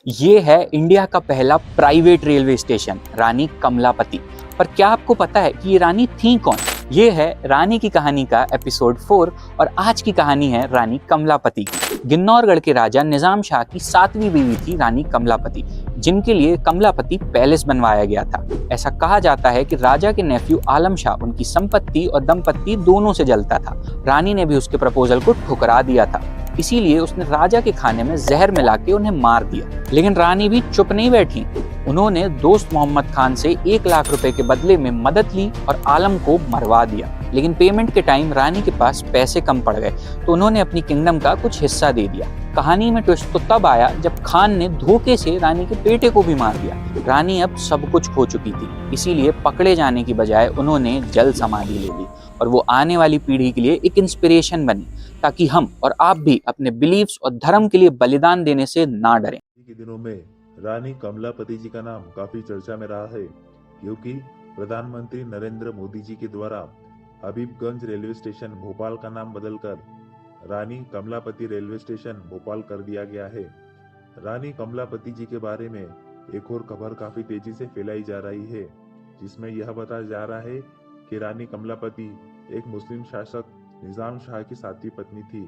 ये है इंडिया का पहला प्राइवेट रेलवे स्टेशन रानी कमलापति। पर क्या आपको पता है कि ये रानी थी कौन? ये है रानी की कहानी का एपिसोड 4 और आज की कहानी है रानी कमलापति की। गिन्नौरगढ़ के राजा निजाम शाह की 7वीं बीवी थी रानी कमलापति, जिनके लिए कमलापति पैलेस बनवाया गया था। ऐसा कहा जाता है कि राजा के नेफ्यू आलम शाह उनकी संपत्ति और दंपत्ति दोनों से जलता था। रानी ने भी उसके प्रपोजल को ठुकरा दिया था, इसीलिए उसने राजा के खाने में जहर मिला के उन्हें मार दिया। लेकिन रानी भी चुप नहीं बैठी। उन्होंने दोस्त मोहम्मद खान से 1 लाख रुपए के बदले में मदद ली और आलम को मरवा दिया। लेकिन पेमेंट के टाइम रानी के पास पैसे कम पड़ गए, तो उन्होंने अपनी किंगडम का कुछ हिस्सा दे दिया। कहानी में ट्विस्ट तो तब आया जब खान ने धोखे से रानी के बेटे को भी मार दिया। रानी अब सब कुछ खो चुकी थी, इसीलिए पकड़े जाने की बजाय उन्होंने जल समाधि ले ली और वो आने वाली पीढ़ी के लिए एक इंस्पिरेशन बनी, ताकि हम और आप भी अपने बिलीव्स और धर्म के लिए बलिदान देने से ना डरें। के दिनों में रानी कमलापति जी का नाम काफी चर्चा में रहा है, क्योंकि प्रधानमंत्री नरेंद्र मोदी जी के द्वारा हबीबगंज रेलवे स्टेशन भोपाल का नाम बदलकर रानी कमलापति रेलवे स्टेशन भोपाल कर दिया गया है। रानी कमलापति जी के बारे में एक और खबर काफी तेजी से फैलाई जा रही है, जिसमें यह बताया जा रहा है कि रानी कमलापति एक मुस्लिम शासक निजाम शाह की 7वीं पत्नी थी,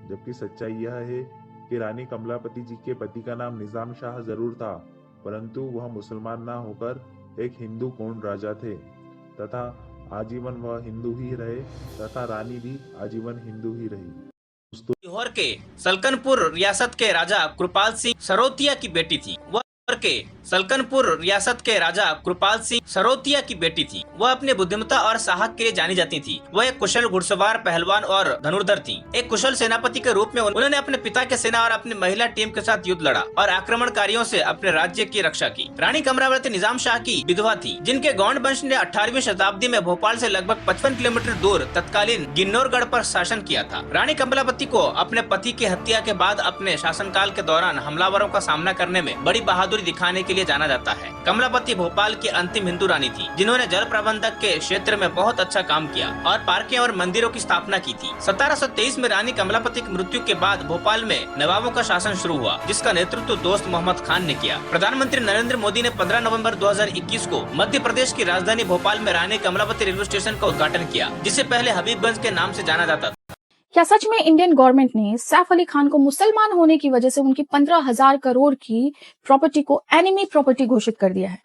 जबकि सच्चाई यह है कि रानी कमलापति जी के पति का नाम निजाम शाह जरूर था, परंतु वह मुसलमान ना होकर एक हिंदू कौंड राजा थे तथा आजीवन वह हिंदू ही रहे तथा रानी भी आजीवन हिंदू ही रही। सीहोर के सलकनपुर रियासत के राजा कृपाल सिंह सरोतिया की बेटी थी। वह के सलकनपुर रियासत के राजा कृपाल सिंह सरोतिया की बेटी थी। वह अपने बुद्धिमत्ता और साहस के लिए जानी जाती थी। वह एक कुशल घुड़सवार, पहलवान और धनुर्धर थी। एक कुशल सेनापति के रूप में उन्होंने अपने पिता के सेना और अपनी महिला टीम के साथ युद्ध लड़ा और आक्रमणकारियों से अपने राज्य की रक्षा की। रानी कमलापति निजाम शाह की विधवा थी, जिनके गौंड वंश ने 18वीं शताब्दी में भोपाल से लगभग 55 किलोमीटर दूर तत्कालीन गिन्नौरगढ़ पर शासन किया था। रानी कमलापति को अपने पति की हत्या के बाद अपने शासनकाल के दौरान हमलावरों का सामना करने में बड़ी बहादुरी दिखाने के लिए जाना जाता है। कमलापति भोपाल की अंतिम हिंदू रानी थी, जिन्होंने जल प्रबंधक के क्षेत्र में बहुत अच्छा काम किया और पार्कें और मंदिरों की स्थापना की थी। 1723 में रानी कमलापति की मृत्यु के बाद भोपाल में नवाबों का शासन शुरू हुआ, जिसका नेतृत्व दोस्त मोहम्मद खान ने किया। प्रधानमंत्री नरेंद्र मोदी ने 15 नवंबर 2021 को मध्य प्रदेश की राजधानी भोपाल में रानी कमलापति रेलवे स्टेशन का उद्घाटन किया, जिसे पहले हबीबगंज के नाम से जाना जाता था। क्या सच में इंडियन गवर्नमेंट ने सैफ अली खान को मुसलमान होने की वजह से उनकी 15,000 करोड़ की प्रॉपर्टी को एनिमी प्रॉपर्टी घोषित कर दिया है?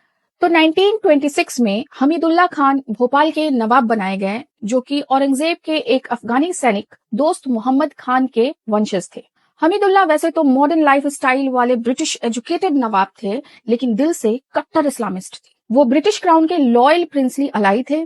तो 1926 में हमीदुल्लाह खान भोपाल के नवाब बनाए गए, जो कि औरंगजेब के एक अफगानी सैनिक दोस्त मोहम्मद खान के वंशज थे। हमीदुल्लाह वैसे तो मॉडर्न लाइफ स्टाइल वाले ब्रिटिश एजुकेटेड नवाब थे, लेकिन दिल से कट्टर इस्लामिस्ट थे। वो ब्रिटिश क्राउन के लॉयल प्रिंसली अलाई थे,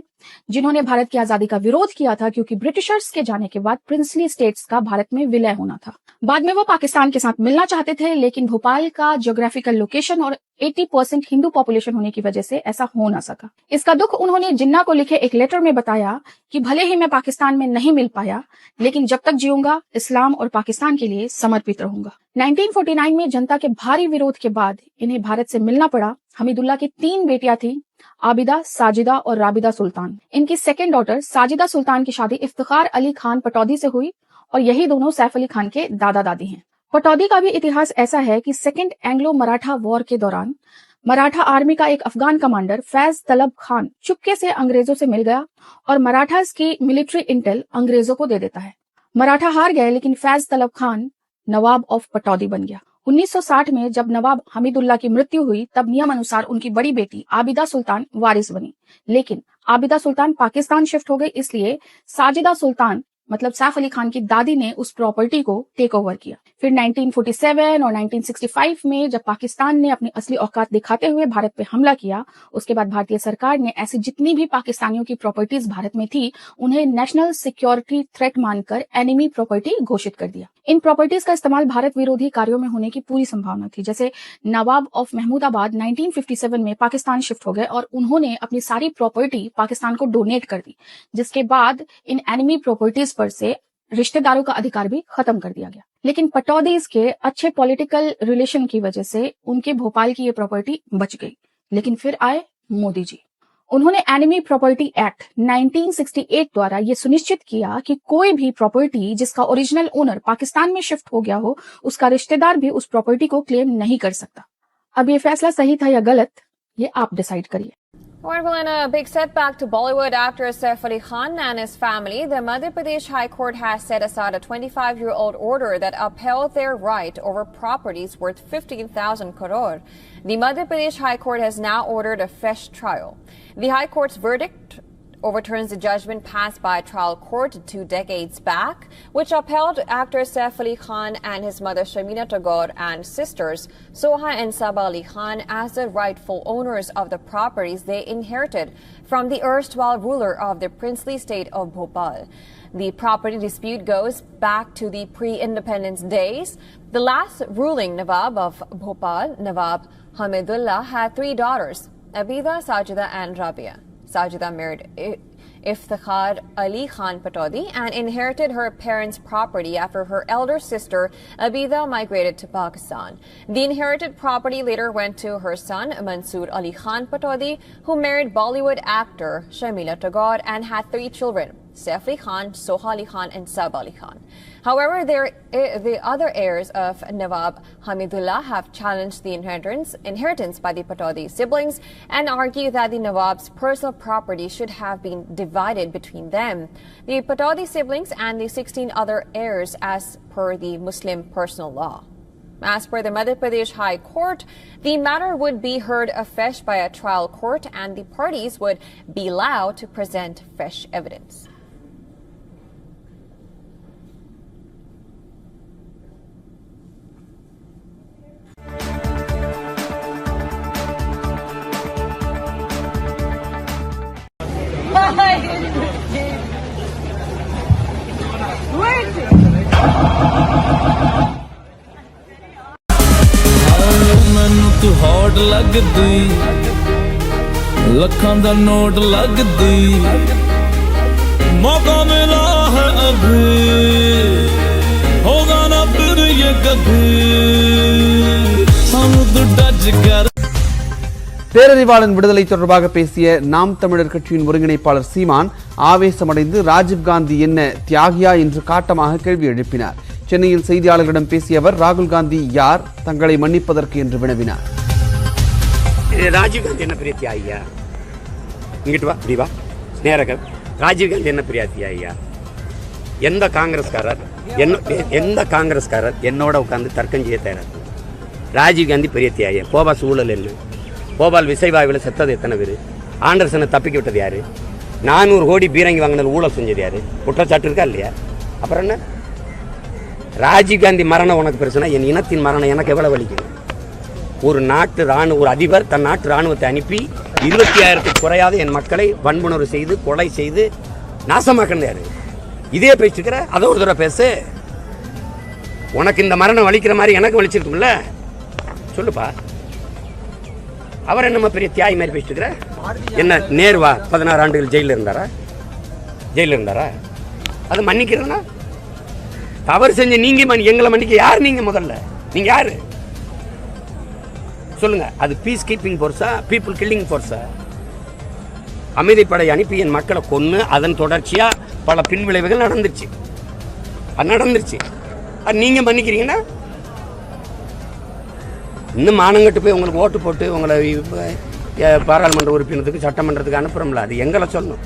जिन्होंने भारत की आजादी का विरोध किया था, क्योंकि ब्रिटिशर्स के जाने के बाद प्रिंसली स्टेट्स का भारत में विलय होना था। बाद में वो पाकिस्तान के साथ मिलना चाहते थे, लेकिन भोपाल का ज्योग्राफिकल लोकेशन और 80% हिंदू पॉपुलेशन होने की वजह से ऐसा हो ना सका। इसका दुख उन्होंने जिन्ना को लिखे एक लेटर में बताया कि भले ही मैं पाकिस्तान में नहीं मिल पाया, लेकिन जब तक जीऊंगा इस्लाम और पाकिस्तान के लिए समर्पित रहूंगा। 1949 में जनता के भारी विरोध के बाद इन्हें भारत से मिलना पड़ा। हमीदुल्लाह की 3 बेटियां थी, आबिदा, साजिदा और राबिदा सुल्तान। इनकी सेकेंड डॉटर साजिदा सुल्तान की शादी इफ्तिखार अली खान पटौदी से हुई और यही दोनों सैफ अली खान के दादा दादी हैं। पटौदी का भी इतिहास ऐसा है कि सेकेंड एंग्लो मराठा वॉर के दौरान मराठा आर्मी का एक अफगान कमांडर फैज तलब खान चुपके से अंग्रेजों से मिल गया और मराठास की मिलिट्री इंटेल अंग्रेजों को दे देता है। मराठा हार गए, लेकिन फैज तलब खान नवाब ऑफ पटौदी बन गया। 1960 में जब नवाब हमीदुल्लाह की मृत्यु हुई, तब नियम अनुसार उनकी बड़ी बेटी आबिदा सुल्तान वारिस बनी, लेकिन आबिदा सुल्तान पाकिस्तान शिफ्ट हो गई, इसलिए साजिदा सुल्तान मतलब सैफ अली खान की दादी ने उस प्रॉपर्टी को टेक ओवर किया। फिर 1947 और 1965 में जब पाकिस्तान ने अपनी असली औकात दिखाते हुए भारत पे हमला किया, उसके बाद भारतीय सरकार ने ऐसी जितनी भी पाकिस्तानियों की प्रॉपर्टीज भारत में थी, उन्हें नेशनल सिक्योरिटी थ्रेट मानकर एनिमी प्रॉपर्टी घोषित कर दिया। इन प्रॉपर्टीज का इस्तेमाल भारत विरोधी कार्यों में होने की पूरी संभावना थी। जैसे नवाब ऑफ महमूदाबाद 1957 में पाकिस्तान शिफ्ट हो गए और उन्होंने अपनी सारी प्रॉपर्टी पाकिस्तान को डोनेट कर दी, जिसके बाद इन एनिमी प्रॉपर्टीज पर से रिश्तेदारों का अधिकार भी खत्म कर दिया गया। लेकिन पटौदीज के अच्छे पॉलिटिकल रिलेशन की वजह से उनके भोपाल की ये प्रॉपर्टी बच गई। लेकिन फिर आए मोदी जी। उन्होंने एनिमी प्रॉपर्टी एक्ट 1968 द्वारा ये सुनिश्चित किया कि कोई भी प्रॉपर्टी जिसका ओरिजिनल ओनर पाकिस्तान में शिफ्ट हो गया हो, उसका रिश्तेदार भी उस प्रॉपर्टी को क्लेम नहीं कर सकता। अब ये फैसला सही था या गलत, ये आप डिसाइड करिए। Well, in a big setback to Bollywood actor Saif Ali Khan and his family, the Madhya Pradesh High Court has set aside a 25-year-old order that upheld their right over properties worth 15,000 crore. The Madhya Pradesh High Court has now ordered a fresh trial. The High Court's verdict overturns the judgment passed by a trial court 2 decades back, which upheld actor Saif Ali Khan and his mother Shamina Tagore and sisters Soha and Saba Ali Khan as the rightful owners of the properties they inherited from the erstwhile ruler of the princely state of Bhopal. The property dispute goes back to the pre-independence days. The last ruling Nawab of Bhopal, Nawab Hamidullah, had 3 daughters, Abida, Sajida and Rabia. Sajida married Iftikhar Ali Khan Patodi and inherited her parents' property after her elder sister Abida migrated to Pakistan. The inherited property later went to her son Mansoor Ali Khan Patodi, who married Bollywood actor Shamila Tagore and had 3 children, Saif Ali Khan, Soha Ali Khan and Saba Ali Khan. However, the other heirs of Nawab Hamidullah have challenged the inheritance by the Patodi siblings and argue that the Nawab's personal property should have been divided between them, the Patodi siblings and the 16 other heirs as per the Muslim personal law. As per the Madhya Pradesh High Court, the matter would be heard afresh by a trial court and the parties would be allowed to present fresh evidence. ਮੈਨੂੰ ਤੂੰ hot ਲੱਗਦੀ ਲੱਖਾਂ ਦਾ note ਲੱਗਦੀ ਮੌਕਾ ਮਿਲਾ ਹੈ ਅਭੀ ਹੋਗਾ ਨਾ ਫਿਰ ਇਹ ਕਭੀ ਸਾਨੂੰ ਤੂੰ ਟੱਚ ਕਰ பேரறிவாளன் விடுதலை தொடர்பாக பேசிய நாம் தமிழர் கட்சியின் ஒருங்கிணைப்பாளர் சீமான் ஆவேசமடைந்து ராஜீவ்காந்தி என்ன தியாகியா என்று காட்டமாக கேள்வி எழுப்பினார். சென்னையில் செய்தியாளர்களிடம் பேசிய அவர் ராகுல் காந்தி யார், தங்களை மன்னிப்பதற்கு என்று வினவினார். ராஜீவ்காந்தி என்ன பெரிய தியாகியா? இங்கிட்டு வா, இப்படி வா, நேரக. ராஜீவ்காந்தி என்ன பெரிய தியாகியா? எந்த காங்கிரஸ்காரர் என்னோட உட்கார்ந்து தர்க்கம் செய்ய தயாராக? ராஜீவ்காந்தி பெரிய தியாகியா? போபா சூழல் என்ன? போபால் விசைவாயுவில் செத்தது எத்தனை பேர்? ஆண்டர்சனை தப்பிக்க விட்டது யாரு? 400 கோடி பீரங்கி வாங்கினது ஊழல் செஞ்சது யாரு? குற்றச்சாட்டு இருக்கா இல்லையா? அப்புறம் என்ன? ராஜீவ்காந்தி மரணம் உனக்கு பிரச்சனை, என் இனத்தின் மரணம் எனக்கு எவ்வளவு வலிக்குது? ஒரு அதிபர் தன் நாட்டு இராணுவத்தை அனுப்பி 26,000க்கு குறையாத என் மக்களை வன்புணர்வு செய்து கொலை செய்து நாசமாக்கினது யாரு? இதே பேசிட்டுக்கிற, அதை ஒரு தடவை பேசு. உனக்கு இந்த மரணம் வலிக்கிற மாதிரி எனக்கு வலிச்சிருக்கும்ல, சொல்லுப்பா. அவர் என்னம்மா பெரிய தியாகி மாதிரி பேசிட்டுக்கிற? என்ன நேருவா 16 ஆண்டுகள் ஜெயிலில் இருந்தாரா? அது மன்னிக்கிறதுனா தவறு செஞ்ச நீங்க எங்களை மன்னிக்க யார்? நீங்க முதல்ல நீங்க யாரு சொல்லுங்க? அது பீஸ் கீப்பிங் போர்ஸா, பீப்புள் கில்லிங் போர்ஸா? அமைதிப்படை அனுப்பி என் மக்களை கொன்று அதன் தொடர்ச்சியா பல பின்விளைவுகள் நடந்துருச்சு. அது நீங்க மன்னிக்கிறீங்கன்னா இன்னும் மானங்கட்டு போய் உங்களுக்கு ஓட்டு போட்டு உங்களை பாராளுமன்ற உறுப்பினருக்கு சட்டமன்றத்துக்கு அனுப்புறோம்ல, அது எங்களை சொல்லணும்.